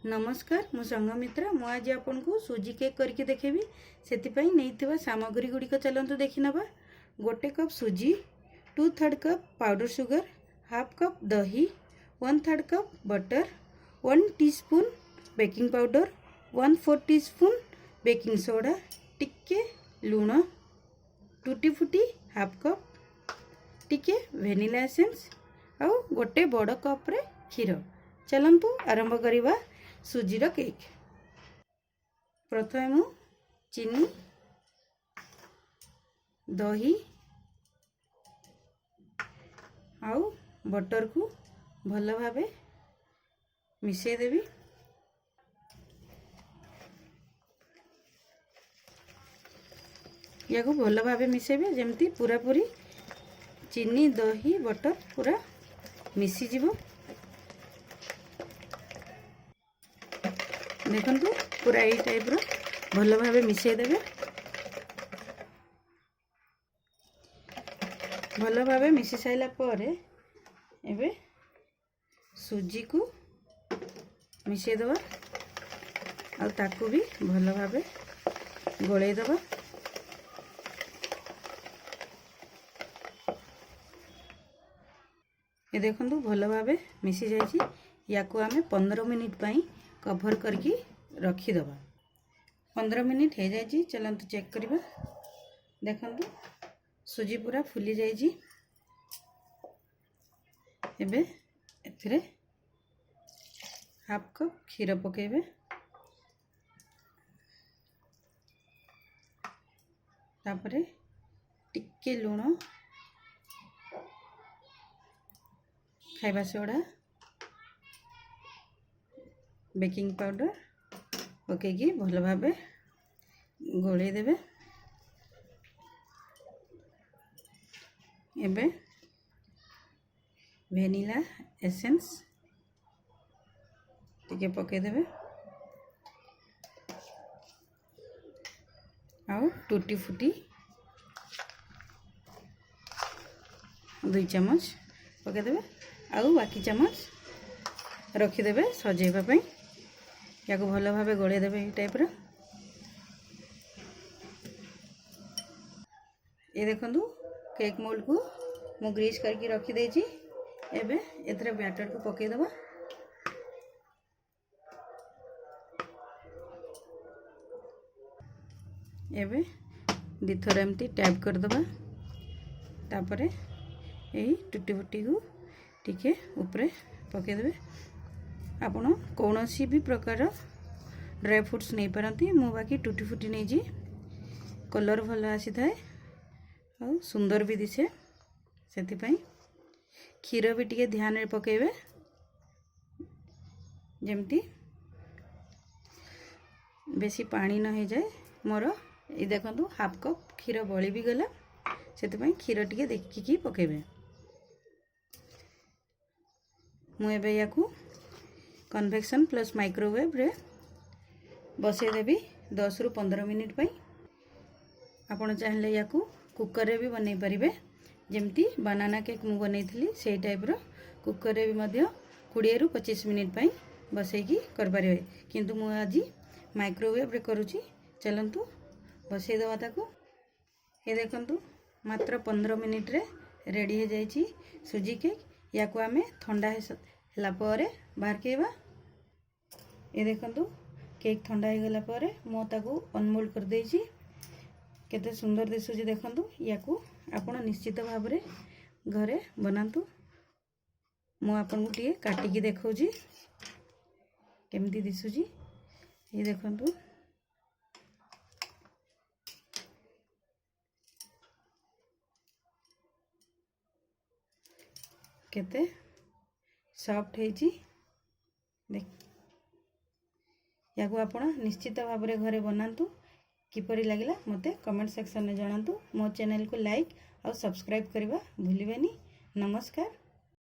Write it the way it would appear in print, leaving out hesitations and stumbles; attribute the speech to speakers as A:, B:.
A: नमस्कार मु संगमित्रा मु आज आपन को सूजी केक करके देखेबी सेतिपई नैथिबा सामग्री गुडी को चलंतु देखि नबा। गोटे कप सूजी, 2/3 cup powder sugar, half cup दही, 1/3 cup butter, 1 teaspoon baking powder, 1/4 teaspoon baking soda, टिके लूण, टूटी फुटी हाफ कप, टिके वेनिला एसेंस आ गोटे बड़ कप रे क्षीर। चलंतु आरंभ करिबा सूजीर केक। प्रथमे मु चीनी, दही आउ बटर को भल भावे मिसई देवी। या को भल भावे मिसेबे जेमती पूरा पूरी चीनी दही बटर पूरा मिसी जीवो। देखंतु पूरा यही टाइप रो भल भावे मिसई देबे। भल भावे मिसी साइला परे एबे सूजी को मिसई दबा आ ताकू भी भल भावे गोळै दबा। ये देखंतु भल भावे मिसी जायछि। याकू आमे 15 मिनिट पई कवर करके रखीदबा। 15 मिनिट हो जाए। चलंतु चेक करबा। देखंतु सूजी पूरा फुली जाइए। एबे एथिरे हाफ कप क्षीर पकेबे। तापरे टिके लूण, खाइबा सोडा, बेकिंग पाउडर पकईकी भल भावे गोळै देबे। एबे वेनिला एसेंस टिके पकई देबे आउ टूटी फुटी 2 चम्मच पकई देबे आउ बाकी चम्मच रखीदेबे सजेबा पई। या को भल भावे गोळै देबे। ए टाइप रो ये देखंतु केक मोल्ड को मु ग्रीस करके रखी देछि। एबे एथरे बैटर को पकई दबा। एबे दिथर एमती टैप कर दबा। तापरे एही टूटी फुटी को टिके ऊपरे पकई देबे। आपण कौनसी भी प्रकार ड्राई फ्रूट्स नहीं पारती। मु बाकी टूटी फुटी नहीं जी। कलर भल आसी थाए और सुंदर भी दिसे। सेतिपई क्षीर भी टिके ध्यान रे पकेबे जेमती बेसी पानी न हो जाए। मोर ये देखंतु हाफ कप क्षीर बळी भी गला। सेतिपई क्षीर टिके देखिकी पकेबे। मु एबे याकू कन्वेक्शन प्लस माइक्रोवेव रे बसई देबी 10 रु 15 मिनिट पई। आपण चाहले याकू कुकर रे भी बनै परिबे। जेमती बनाना केक मु बनै थली सेही टाइप रो कुकर रे भी मध्य 20 रु 25 मिनिट पई बसई की कर परिबे। किंतु मु आज माइक्रोवेव रे करूची। चलंतु बसई दवा ताकू। ये देखंतु मात्र 15 मिनिट रे रेडी हो जाइछि सूजी केक। याकू आमे ठंडा होला परे बाहर केबा। ये देखंतु केक ठंडा हो गला परे मो ताकू अनमोल्ड कर देछि। केते सुंदर दिसुछि देखंतु। याकू आपण निश्चित भाव रे घरे बनांतु। मो आपन को टिके काटिकी देखौछि केमती दिसुछि। ये देखंतु केते सॉफ्ट हेछि। देख याकू आपण निश्चित भाव रे घरे बनांतु। किपरि लागिला मते कमेंट सेक्शन में जणांतु। मो चैनल को लाइक और सब्सक्राइब करबा भूलिबेनी। नमस्कार।